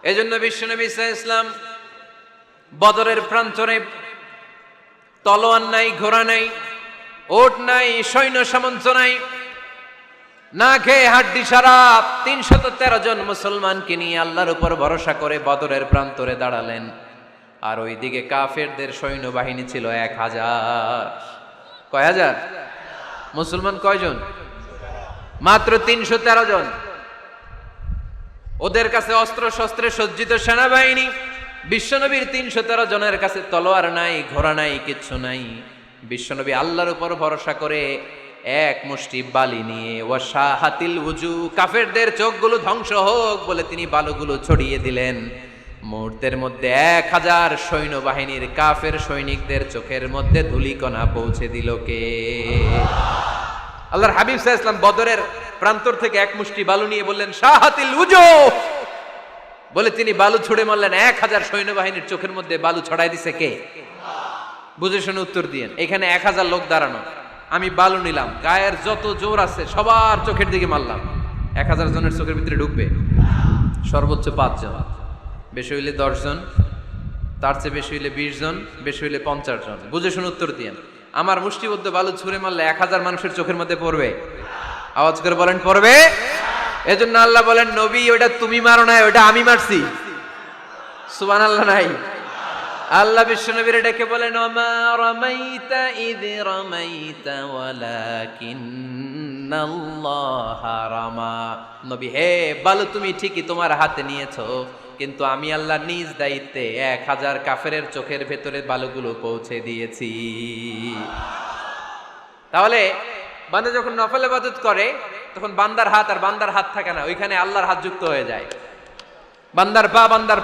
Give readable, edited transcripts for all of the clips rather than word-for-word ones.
এজন্য বিশ্বনবী সাল্লাল্লাহু আলাইহি ওয়াসাল্লাম বদরের প্রান্তরে তলোয়ার নাই, ঘোড়া নাই, ওট নাই, সৈন্য সামন্ত নাই, না খেয়ে হাড্ডি সারা ৩১৩ জন মুসলমানকে নিয়ে আল্লাহর উপর ভরসা করে বদরের প্রান্তরে দাঁড়ালেন। আর ওইদিকে কাফেরদের সৈন্যবাহিনী ছিল ১,০০০। কয় হাজার? মুসলমান কয়জন? মাত্র ৩১৩ জন। ওদের কাছে অস্ত্র শস্ত্রে সজ্জিত সেনাবাহিনী, বিশ্বনবীর ৩১৩ জনের কাছে তলোয়ার নাই, ঘোড়া নাই, কিচ্ছু নাই। বিশ্বনবী আল্লাহর উপর ভরসা করে এক মুষ্টি বালি নিয়ে ওয়াশাহাতিল ওযু, কাফেরদের চোখগুলো ধ্বংস হোক বলে তিনি বালুগুলো ছড়িয়ে দিলেন। মুহূর্তের মধ্যে ১,০০০ সৈন্যবাহিনীর কাফের সৈনিকদের চোখের মধ্যে ধূলিকণা পৌঁছে দিল কে? আল্লাহর হাবিব সাল্লাল্লাহু আলাইহি ওয়াসাল্লাম বদরের প্রান্তর থেকে এক মুষ্টি বালু নিয়ে বললেন শাহাতিল ওযু, বলে তিনি বালু ছুড়ে মারলেন। ১,০০০ সৈন্যবাহিনীর চোখের মধ্যে বালু ছড়াই দিছে কে? বুঝে শুনে উত্তর দিয়েন। এখানে ১,০০০ লোক দাঁড়ানো, আমি বালু নিলাম, গায়ের যত জোর আছে সবার চোখের দিকে মারলাম। ১,০০০ জনের চোখের ভিতরে ঢুকবে? সর্বোচ্চ ৫ জন, বেশি হইলে ১০ জন, তার চেয়ে বেশি হইলে ২০ জন, বেশি হইলে ৫০ জন। বুঝে শুনে উত্তর দিয়েন। আমার মুষ্টিবদ্ধ বালু ছুঁড়ে মারলে ১,০০০ মানুষের চোখের মধ্যে পড়বে? আওয়াজ করে বলেন পড়বে। এজন্য আল্লাহ বলেন নবী ওটা তুমি মারো নাই, ওটা আমি মারছি। সুবহানাল্লাহ নাই? আল্লাহ বিশ্বনবীর ডেকে বলেন ওমা রামাইতা ইয রামাইতা ওয়ালাকিন্নাল্লাহা রামা। নবী হে, বালু তুমি ঠিকই তোমার হাতে নিয়েছো, কিন্তু আমি আল্লাহ নিজ দায়িত্বে ১,০০০ কাফেরের চোখের ভেতরে বালুগুলো পৌঁছে দিয়েছি। তাহলে বান্দা যখন নফল ইবাদত করে তখন বান্দার হাত আর বান্দার হাত থাকে না, ওইখানে আল্লাহর হাত যুক্ত হয়ে যায়। বান্দার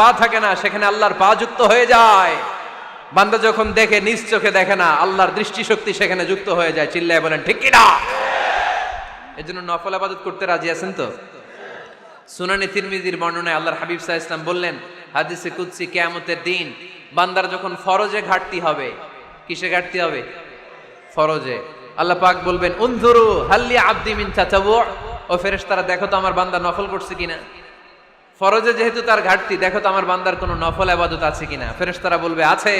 পা থাকে না, সেখানে আল্লাহর পা যুক্ত হয়ে যায়। বান্দা যখন দেখে নিজ চোখে দেখে না, আল্লাহর দৃষ্টিশক্তি সেখানে যুক্ত হয়ে যায়। চিল্লায় বলেন ঠিক কি না? এজন্য নফল ইবাদত করতে রাজি আছেন তো? সুনানে তিরমিজির বর্ণনায় আল্লাহর হাবিব সাল্লাল্লাহু আলাইহি ওয়াসাল্লাম বললেন হাদিসে কুদসি, কিয়ামতের দিন বান্দার যখন ফরজে ঘাটতি হবে, কিসে ঘাটতি হবে? ফরজে। আল্লাহ পাক বলবেন উনজুরু হাল্লি আবদি মিন তাতাওয়ু, ও ফেরেশতারা দেখো তো আমার বান্দা নফল করছে কিনা। ফরজে যেহেতু তার ঘাটতি, দেখো তো আমার বান্দার কোনো নফল ইবাদত আছে কিনা। ফেরেশতারা বলবে আছে।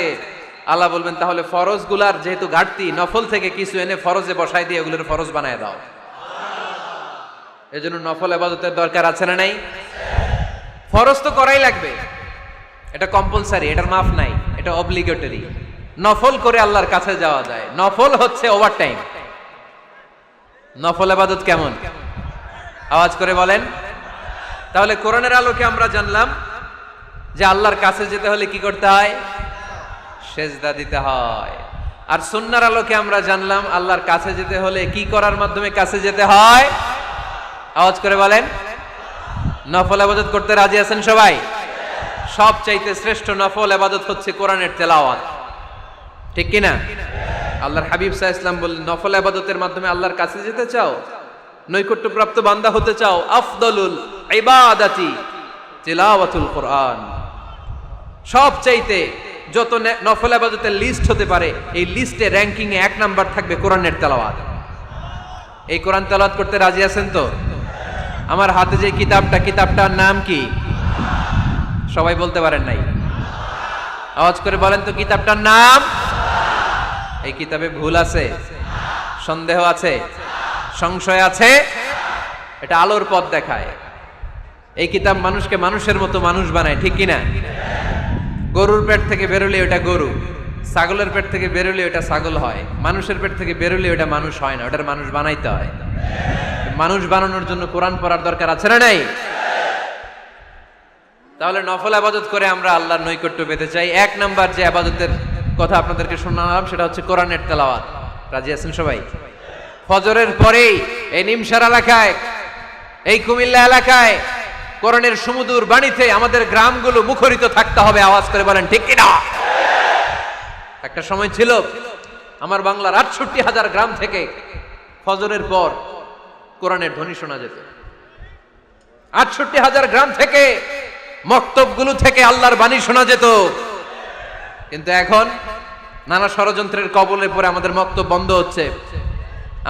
আল্লাহ বলবেন তাহলে ফরজগুলার যেহেতু ঘাটতি, নফল থেকে কিছু এনে ফরজে বসাই দিয়ে ওগুলোর ফরজ বানায় দাও। এজন্য নফল ইবাদতের দরকার আছে না নাই? ফরজ তো করাই লাগবে, এটা কম্পালসারি, এটার মাফ নাই, এটা অব্লিগেটরি। নফল করে আল্লাহর কাছে যাওয়া যায়, নফল হচ্ছে ওভারটাইম। নফল ইবাদত কেমন? আওয়াজ করে বলেন। তাহলে কোরআনের আলোকে আমরা জানলাম যে আল্লাহর কাছে যেতে হলে কি করতে হয়? সেজদা দিতে হয়। আর সুন্নাহর আলোকে আমরা জানলাম আল্লাহর কাছে যেতে হলে কি করার মাধ্যমে কাছে যেতে হয়? আওয়াজ করে বলেন। নফল ইবাদত করতে রাজি আছেন সবাই? সবচাইতে শ্রেষ্ঠ নফল ইবাদত হচ্ছে কোরআনের তেলাওয়াত, ঠিক কি না? আল্লাহর হাবিব সাল্লাল্লাহু আলাইহি ওয়াসাল্লাম বললেন নফল ইবাদতের মাধ্যমে আল্লাহর কাছে যেতে চাও, নৈকট্যপ্রাপ্ত বান্দা হতে চাও, আফদলুল ইবাদাতি তিলাওয়াতুল কোরআন। সবচাইতে যত নফল ইবাদতের লিস্ট হতে পারে, এই লিস্টে র‍্যাঙ্কিং এ ১ নাম্বার থাকবে কোরআনের তেলাওয়াত। এই কোরআন তেলাওয়াত করতে রাজি আছেন তো? আমার হাতে যে কিতাবটার নাম কি? সবাই বলতে পারেন নাই? আওয়াজ করে বলেন তো কিতাবটার নাম। এই কিতাবে ভুল আছে, সন্দেহ আছে, সংশয় আছে? এটা আলোর পথ দেখায়। এই কিতাব মানুষকে মানুষের মতো মানুষ বানায়, ঠিক কিনা? গরুর পেট থেকে বেরোলে ওটা গরু, ছাগলের পেট থেকে বেরোলে ওটা ছাগল হয়, মানুষের পেট থেকে বেরোলে ওটা মানুষ হয় না, ওটার মানুষ বানাইতে হয়। মানুষ বানানোর জন্য কোরআন পড়ার দরকার আছে না নাই? তাহলে নফল ইবাদত করে আমরা আল্লাহর নৈকট্য পেতে চাই। ১ নাম্বার যে ইবাদতের কথা আপনাদেরকে শোনালাম সেটা হচ্ছে কোরআনের তেলাওয়াত। রাজি আছেন সবাই? ফজরের পরেই এই নিমসার এলাকায়, এই কুমিল্লা এলাকায় কোরআনের সুমধুর বাণীতে আমাদের গ্রামগুলো মুখরিত থাকতে হবে। আওয়াজ করে বলেন ঠিক কিনা? একটা সময় ছিল আমার বাংলার ৬৮,০০০ গ্রাম থেকে ফজরের পর কোরআনের ধ্বনি শোনা যেত। ৬৮,০০০ গ্রাম থেকে মক্তবগুলো থেকে আল্লাহর বাণী শোনা যেত। কিন্তু এখন নানা ষড়যন্ত্রের কবলে পড়ে আমাদের মক্তব বন্ধ হচ্ছে,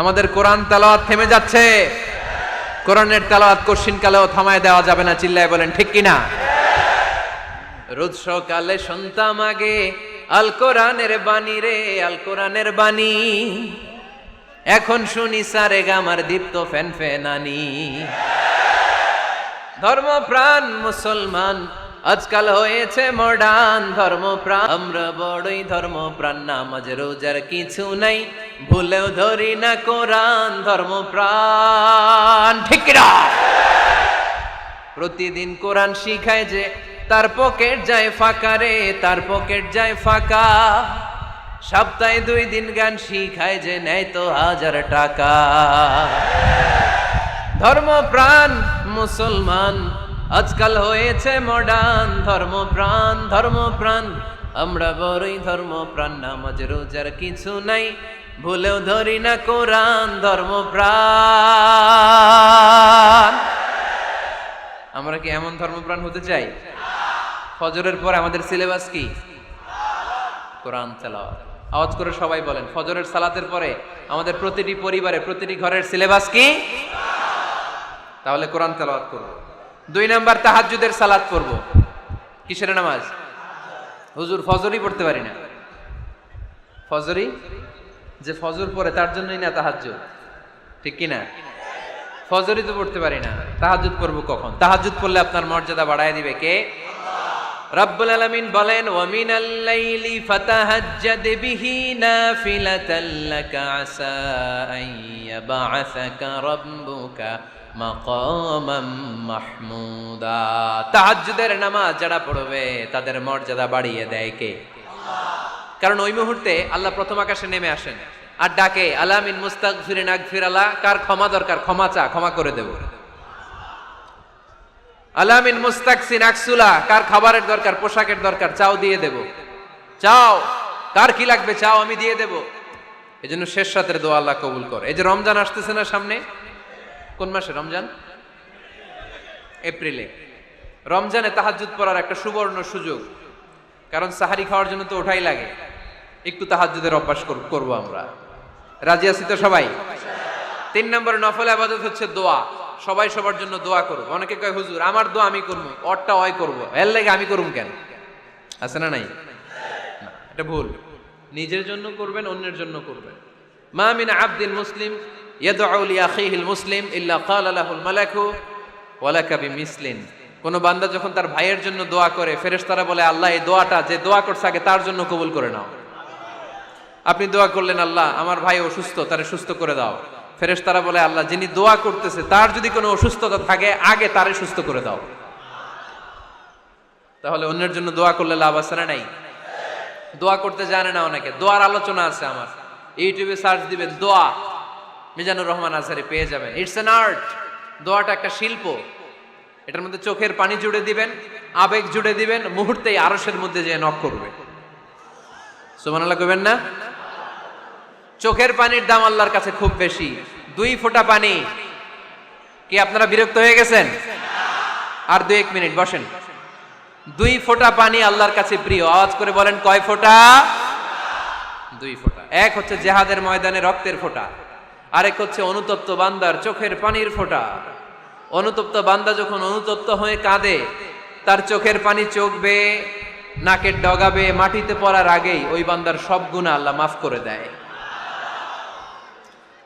আমাদের কোরআন তেলাওয়াত থেমে যাচ্ছে। কোরআনের তেলাওয়াত কশিন কালেও থামায় দেওয়া যাবে না। চিল্লায় বলেন ঠিক কিনা? রোজ সকালে শুনতাম আগে আল কোরআনের বাণী রে, আল কোরআনের বাণী। এখন শুনি সারে গামার দীপ্ত ফ্যান ফ্যানানি। ধর্মপ্রাণ মুসলমান আজকাল হয়েছে মডার্ন ধর্মপ্রাণ। আমরা বড়ই ধর্মপ্রাণ, নামাজ রোজার কিছু নাই, ভুলেও ধরি না কোরআন। ধর্মপ্রাণ ঠিক না? প্রতিদিন কোরআন শিখায় যে তার পকেট যায় ফাঁকা রে, তার পকেট যায় ফাঁকা। সপ্তাহে 2 দিন গান শিখায় যে নেয় তো 1000 টাকা। ধর্মপ্রাণ মুসলমান আজকাল হয়েছে মডার্ন ধর্মপ্রাণ। ধর্মপ্রাণ আমরা বড়ই ধর্মপ্রাণ, নামাজ রোজার কিছু নাই, ভুলেও ধরি না কোরআন। ধর্মপ্রাণ। আমরা কি এমন ধর্মপ্রাণ হতে চাই? ফজরের পর আমাদের সিলেবাস কি? কোরআন তেলাওয়াত। আওয়াজ করে সবাই বলেন, ফজরের সালাতের পরে আমাদের প্রতিটি পরিবারে প্রতিটি ঘরের সিলেবাস কি? তাহলে কোরআন তেলাওয়াত করব। 2 নাম্বার তাহাজ্জুদের সালাত করব। কিসের নামাজ? হুজুর ফজরই পড়তে পারি না। ফজরই যে ফজর পড়ে তার জন্যই না তাহাজ্জুদ, ঠিক কি না? ফজরই তো পড়তে পারি না, তাহাজ্জুদ করব কখন? তাহাজ্জুদ পড়লে আপনার মর্যাদা বাড়ায় দিবে কে? রব্বুল আলামিন বলেন, ওয়া মিনাল লাইলি ফাতাহাজ্জাদ বিহি নাফিলাতাল লাকা আসা আন ইয়াবআসাকা রাব্বুকা মাকামাম মাহমুদা। তাহাজ্জুদের নামাজ যারা পড়বে তাদের মর্যাদা বাড়িয়ে দেয় কে? আল্লাহ। কারণ ওই মুহূর্তে আল্লাহ প্রথম আকাশে নেমে আসেন আর ডাকে, আলা মিন মুস্তাগফিরিন আগফিরালা। কার ক্ষমা দরকার? ক্ষমা চা, ক্ষমা করে দেব। আলা মিন মুস্তাকসিন আকসুলা। কার খাবারের দরকার, পোশাকের দরকার, চাও দিয়ে দেব। চাও, কার কি লাগবে চাও, আমি দিয়ে দেব। এজন্য শেষ রাতের দোয়া আল্লাহ কবুল করে। এই যে রমজান আসতেছে না সামনে, কোন মাসে রমজান? এপ্রিলে। রমজানে তাহাজ্জুদ পড়ার একটা সুবর্ণ সুযোগ, কারণ সাহারি খাওয়ার জন্য তো ওঠাই লাগে। একটু তাহাজ্জুদের অভ্যাস করব আমরা। রাজি আছি তো সবাই? 3 নম্বর নফল ইবাদত হচ্ছে দোয়া। সবাই সবার জন্য দোয়া করব। অনেকে কয় হুজুর আমার দোয়া আমি করব, ওরটা ওই করব, এর লাগে আমি করুম কেন? আছে না নাই? না, এটা ভুল। নিজের জন্য করবেন, অন্যের জন্য করবেন। মা মিন আবদিন মুসলিম ইয়াদউ লি আখিহিল মুসলিম ইল্লা ক্বালা লাহুল মালাকু ওয়া লাকা বিমিসলিন। কোন বান্দা যখন তার ভাইয়ের জন্য দোয়া করে, ফেরেশতারা বলে, আল্লাহ এই দোয়াটা যে দোয়া করছে আগে তার জন্য কবুল করে নাও। আপনি দোয়া করলেন, আল্লাহ আমার ভাই অসুস্থ, তারে সুস্থ করে দাও। ফেরেশতারা বলে, আল্লাহ যিনি দোয়া করতেছে তার যদি কোনো অসুস্থতা থাকে আগে তারে সুস্থ করে দাও। তাহলে অন্যের জন্য দোয়া করলে লাভ আছে না নাই? দোয়া করতে জানে না অনেকে। দোয়ার আলোচনা আছে আমার, ইউটিউবে সার্চ দিবেন দোয়া, মিজানুর রহমান আজহারি পেয়ে যাবেন। It's an art. দোয়াটা একটা শিল্প। এটার মধ্যে চোখের পানি জুড়ে দিবেন, আবেগ জুড়ে দিবেন, মুহূর্তেই আরশের মধ্যে যে নক করবে। সুবহানাল্লাহ কইবেন না? চোখের পানির দাম আল্লাহর কাছে খুব বেশি। 2 ফোঁটা পানি। কি আপনারা বিরক্ত হয়ে গেছেন? আর 2-1 মিনিট বসেন। 2 ফোঁটা পানি আল্লাহর কাছে প্রিয়। আওয়াজ করে বলেন, কয় ফোঁটা? 2 ফোঁটা। এক হচ্ছে জিহাদের ময়দানে রক্তের ফোঁটা, আরেক হচ্ছে অনুতপ্ত বান্দার চোখের পানির ফোঁটা। অনুতপ্ত বান্দা যখন অনুতপ্ত হয়ে কাঁদে, তার চোখের পানি চোখ বেয়ে নাকের ডগাবে মাটিতে পড়ার আগেই ওই বান্দার সব গুনাহ আল্লাহ মাফ করে দেয়।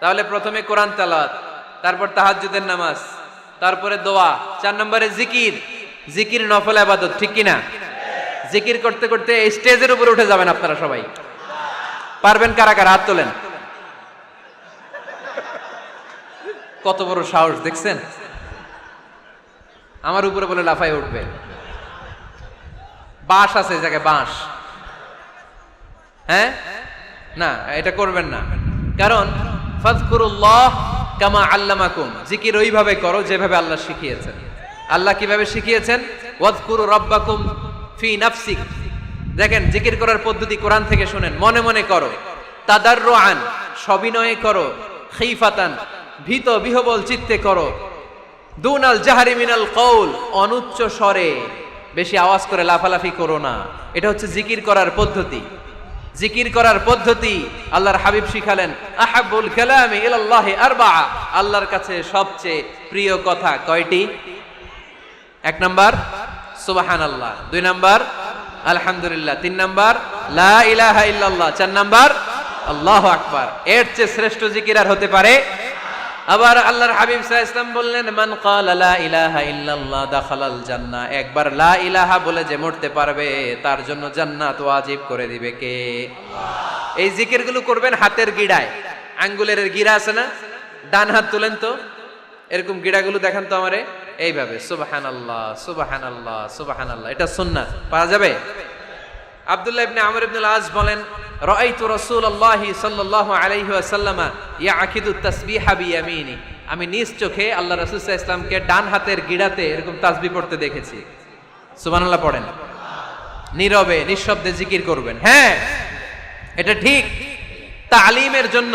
তাহলে প্রথমে কোরআন তেলাওয়াত, তারপর তাহাজ্জুদের নামাজ, তারপরে দোয়া, 4 নম্বরে জিকির। জিকির নফল ইবাদত, ঠিক কি না? জিকির করতে করতে স্টেজের উপরে উঠে যাবেন আপনারা সবাই। পারবেন কারা কারা? হাত তোলেন। কত বড় সাহস দেখছেন? আমার উপরে বলে লাফায় উঠবে। বাঁশ আছে এই জায়গায়, বাঁশ। হ্যাঁ, না এটা করবেন না। কারণ ফাযকুরুল্লাহ কামা আল্লামাকুম। জিকির ওইভাবে করো যেভাবে আল্লাহ শিখিয়েছেন। আল্লাহ কিভাবে শিখিয়েছেন? ওয়াযকুরু রাব্বাকুম ফি নাফসিক। দেখেন জিকির করার পদ্ধতি কোরআন থেকে শুনেন। মনে মনে করো, তাদাররুআন সবিনয়ে করো, খিফাতান ভীত বিহবল চিত্তে করো, দুনাল জাহরি মিনাল কওল অনুচ্চ স্বরে, বেশি আওয়াজ করে লাফালাফি করো না। এটা হচ্ছে জিকির করার পদ্ধতি। জিকির করার পদ্ধতি আল্লাহর হাবিব শিখালেন, আহাব্বুল কালামি ইলাল্লাহি আরবাআ। আল্লাহর কাছে সবচেয়ে প্রিয় কথা কয়টি? 1 নাম্বার সুবহানাল্লাহ, 2 নাম্বার আলহামদুলিল্লাহ। 3 নাম্বার লা ইলাহা ইল্লাল্লাহ। 4 নাম্বার আল্লাহু আকবার। এর চেয়ে শ্রেষ্ঠ জিকির আর হতে পারে? আবার আল্লাহর হাবিব সাল্লাল্লাহু আলাইহি ওয়াসাল্লাম বললেন, মান ক্বালা লা ইলাহা ইল্লাল্লাহ দাখালাল জান্নাহ। একবার লা ইলাহা বলে যে মরতে পারবে তার জন্য জান্নাত ওয়াজিব করে দিবে কে? আল্লাহ। এই জিকিরগুলো করবেন হাতের গিড়ায়, আঙ্গুলের গিড়া আছে না, ডান হাত তুলেন তো, এরকম গিড়াগুলো দেখান তো আমারে, এইভাবে সুবহানাল্লাহ সুবহানাল্লাহ সুবহানাল্লাহ। এটা সুন্নাত, পারা যাবে? আব্দুল্লাহ ইবনে আমর ইবনে আল আস বলেন, রাআইতু রাসূলুল্লাহি সাল্লাল্লাহু আলাইহি ওয়াসাল্লাম ইয়াকিদু তাসবিহা বিয়ামিনি। আমি নিজ চোখে আল্লাহ রাসূল সাল্লাল্লাহু আলাইহি ওয়াসাল্লামকে ডান হাতের গিড়াতে এরকম তাসবিহ পড়তে দেখেছি। সুবহানাল্লাহ পড়েন। নীরবে নিঃশব্দে জিকির করবেন। হ্যাঁ, এটা ঠিক। তালিমের জন্য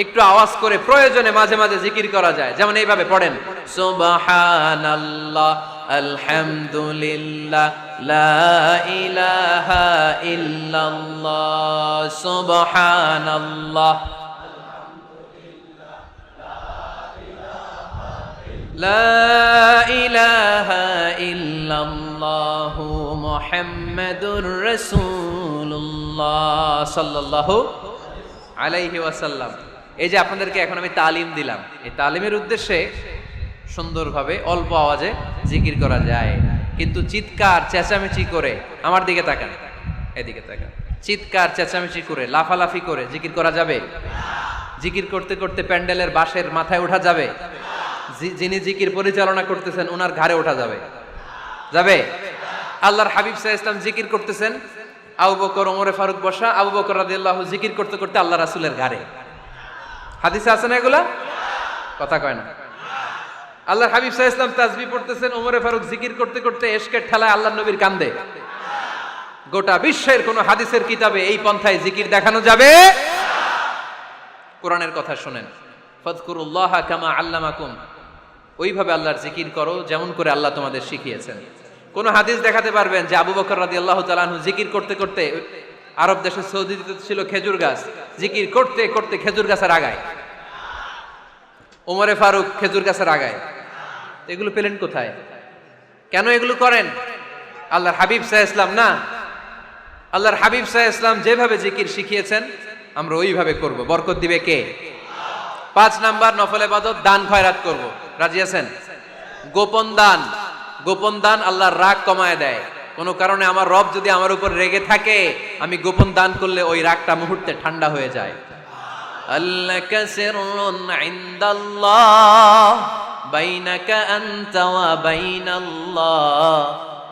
একটু আওয়াজ করে প্রয়োজনে মাঝে মাঝে জিকির করা যায়, যেমন এইভাবে পড়েন, সুবহানাল্লাহ আলহামদুলিল্লাহ লা ইলাহা ইল্লাল্লাহ সুবহানাল্লাহ লা ইলাহা ইল্লাল্লাহ মুহাম্মাদুর রাসূলুল্লাহ সাল্লাল্লাহু আলাইহি ওয়াসাল্লাম। এই যে আপনাদেরকে এখন আমি তালিম দিলাম, এই তালিমের উদ্দেশ্যে সুন্দরভাবে অল্প আওয়াজে জিকির করা যায়, কিন্তু চিৎকার চেঁচামেচি করে, আমার দিকে তাকান, এদিকে তাকান, চিৎকার চেঁচামেচি করে লাফালাফি করে জিকির করা যাবে? জিকির করতে করতে প্যান্ডেলের বাঁশের মাথায় ওঠা যাবে? যিনি জিকির পরিচালনা করতেছেন ওনার ঘাড়ে ওঠা যাবে? যাবে? আল্লাহর হাবিব সাল্লাল্লাহু আলাইহি ওয়াসাল্লাম জিকির করতেছেন, আবু বকর ওমরে ফারুক বসা, আবু বকর রাদিয়াল্লাহু জিকির করতে করতে আল্লাহ রাসূলের ঘাড়ে। হাদিসে আছে না এগুলা? কথা কয় না। আল্লাহর হাবিব সাল্লাল্লাহু আলাইহি ওয়াসাল্লাম তাসবিহ পড়তেছেন, ওমরে ফারুক জিকির করতে করতে এশকের ঠেলায় আল্লাহর নবীর কান্দে। গোটা বিশ্বের কোন হাদিসের কিতাবে এই পন্থায় জিকির দেখানো যাবে? কোরআনের কথা শুনেন, ফাযকুরুল্লাহা কামা আল্লামাকুম, ওইভাবে আল্লাহর জিকির করো যেমন করে আল্লাহ তোমাদের শিখিয়েছেন। কোন হাদিস দেখাতে পারবেন যে আবু বকর রাদিয়াল্লাহু তাআলা আনহু জিকির করতে করতে, আরব দেশে সৌদিতে ছিল খেজুর গাছ, জিকির করতে করতে খেজুর গাছের আগায়, ওমরে ফারুক খেজুর গাছের আগায়, এগুলো পেলেন কোথায়? কেন এগুলো করেন? আল্লাহর হাবিব সাল্লাল্লাহু আলাইহি ওয়াসাল্লাম না, আল্লাহর হাবিব সাল্লাল্লাহু আলাইহি ওয়াসাল্লাম যেভাবে জিকির শিখিয়েছেন আমরা ওইভাবে করব। বরকত দিবে কে? 5 নাম্বার নফল ইবাদত, দান খয়রাত করব। রাজি আছেন? গোপন দান, গোপন দান আল্লাহর রাগ কমায় দেয়। কোন কারণে আমার রব যদি আমার উপর রেগে থাকে, আমি গোপন দান করলে ওই রাগটা মুহূর্তে ঠান্ডা হয়ে যায়। আল্লাকা সিররুন ইনদাল্লাহ বাইনাকা আনতা ওয়া বাইনাল্লাহ,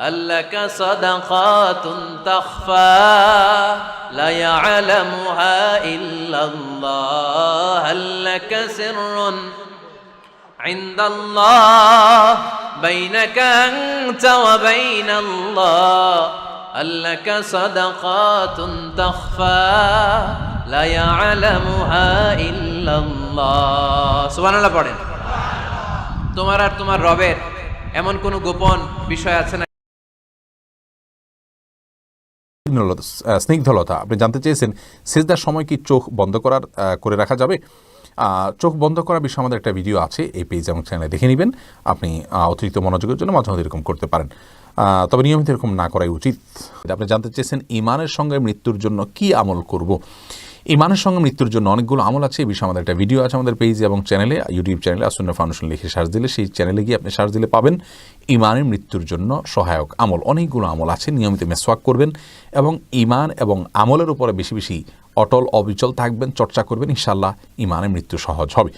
আল্লাকা সাদাকাতুন তাখফা লা ইয়ালামুহা ইল্লাল্লাহ, আল্লাকা সিররুন ইনদাল্লাহ বাইনাকা আনতা ওয়া বাইনাল্লাহ, আল্লাকা সাদাকাতুন তাখফা লা ইয়ালামুহা ইল্লাল্লাহ। সুবহানাল্লাহ পড়েন। তোমার আর তোমার রবের এমন কোন গোপন বিষয় আছে না? স্নিগ্ধলতা, আপনি জানতে চেয়েছেন সিজদার সময় কি চোখ বন্ধ করে রাখা যাবে? চোখ বন্ধ করার বিষয়ে আমাদের একটা ভিডিও আছে, এই পেজ এবং চ্যানেলে দেখে নেবেন। আপনি অতিরিক্ত মনোযোগের জন্য মাঝে মাঝে এরকম করতে পারেন, তবে নিয়মিত এরকম না করাই উচিত। আপনি জানতে চেয়েছেন ইমানের সঙ্গে মৃত্যুর জন্য কি আমল করব। ইমানের সঙ্গে মৃত্যুর জন্য অনেকগুলো আমল আছে, এই বিষয়ে আমাদের একটা ভিডিও আছে আমাদের পেজ এবং চ্যানেলে, ইউটিউব চ্যানেলে আসুন্নাহ ফাউন্ডেশন লিখে সার্চ দিলে, সেই চ্যানেলে গিয়ে আপনি সার্চ দিলে পাবেন ইমানের মৃত্যুর জন্য সহায়ক আমল। অনেকগুলো আমল আছে, নিয়মিত মেসওয়াক করবেন এবং ইমান এবং আমলের উপরে বেশি বেশি অটল অবিচল থাকবেন, চর্চা করবেন, ইনশাআল্লাহ ইমানের মৃত্যু সহজ হবে।